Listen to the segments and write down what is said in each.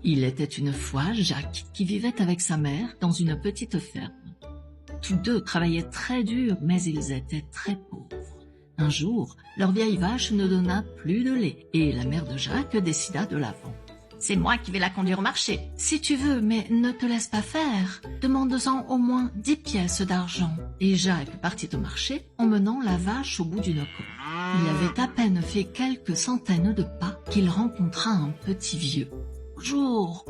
Il était une fois Jacques qui vivait avec sa mère dans une petite ferme. Tous deux travaillaient très dur, mais ils étaient très pauvres. Un jour, leur vieille vache ne donna plus de lait et la mère de Jacques décida de la vendre. « C'est moi qui vais la conduire au marché. »« Si tu veux, mais ne te laisse pas faire. Demande-en au moins 10 pièces d'argent. » Et Jacques partit au marché, emmenant la vache au bout d'une corde. Il avait à peine fait quelques centaines de pas qu'il rencontra un petit vieux. « Bonjour,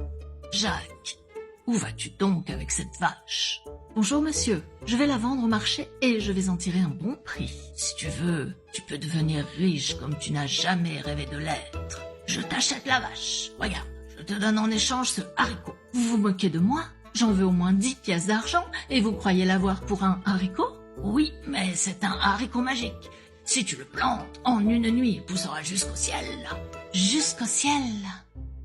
Jacques. Où vas-tu donc avec cette vache ?»« Bonjour monsieur, je vais la vendre au marché et je vais en tirer un bon prix. Si tu veux, tu peux devenir riche comme tu n'as jamais rêvé de l'être. Je t'achète la vache. Regarde, je te donne en échange ce haricot. Vous vous moquez de moi? J'en veux au moins 10 pièces d'argent et vous croyez l'avoir pour un haricot? Oui, mais c'est un haricot magique. Si tu le plantes, en une nuit, il poussera jusqu'au ciel. Jusqu'au ciel?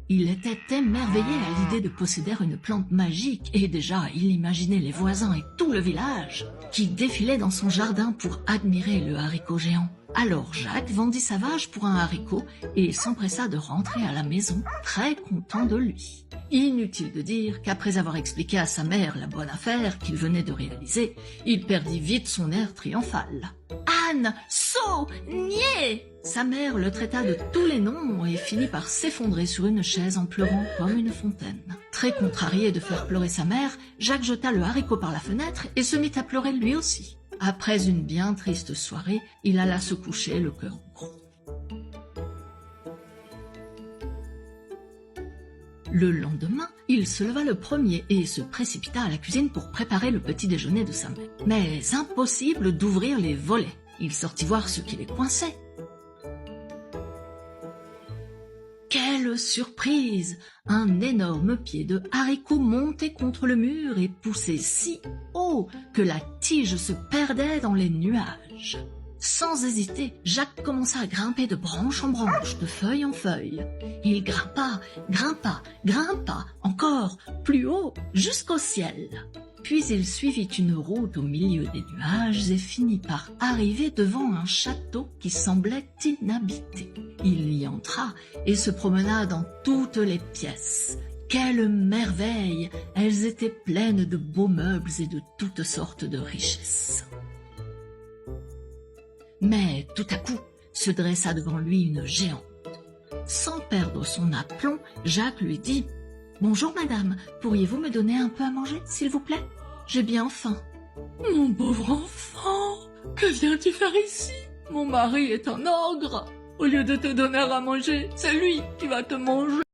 Il était émerveillé à l'idée de posséder une plante magique et déjà il imaginait les voisins et tout le village qui défilaient dans son jardin pour admirer le haricot géant. Alors Jacques vendit sa vache pour un haricot et s'empressa de rentrer à la maison très content de lui. Inutile de dire qu'après avoir expliqué à sa mère la bonne affaire qu'il venait de réaliser, il perdit vite son air triomphal. « Âne, sot, niais !» Sa mère le traita de tous les noms et finit par s'effondrer sur une chaise en pleurant comme une fontaine. Très contrarié de faire pleurer sa mère, Jacques jeta le haricot par la fenêtre et se mit à pleurer lui aussi. Après une bien triste soirée, il alla se coucher le cœur gros. Le lendemain, il se leva le premier et se précipita à la cuisine pour préparer le petit déjeuner de sa mère. Mais impossible d'ouvrir les volets. Il sortit voir ce qui les coinçait. Quelle surprise! Un énorme pied de haricot montait contre le mur et poussait si haut que la tige se perdait dans les nuages. Sans hésiter, Jacques commença à grimper de branche en branche, de feuille en feuille. Il grimpa, grimpa, grimpa, encore plus haut, jusqu'au ciel. Puis il suivit une route au milieu des nuages et finit par arriver devant un château qui semblait inhabité. Il y entra et se promena dans toutes les pièces. Quelle merveille! Elles étaient pleines de beaux meubles et de toutes sortes de richesses. Mais tout à coup, se dressa devant lui une géante. Sans perdre son aplomb, Jacques lui dit « Bonjour madame, pourriez-vous me donner un peu à manger, s'il vous plaît? J'ai bien faim. »« Mon pauvre enfant, que viens-tu faire ici? Mon mari est un ogre. Au lieu de te donner à manger, c'est lui qui va te manger. »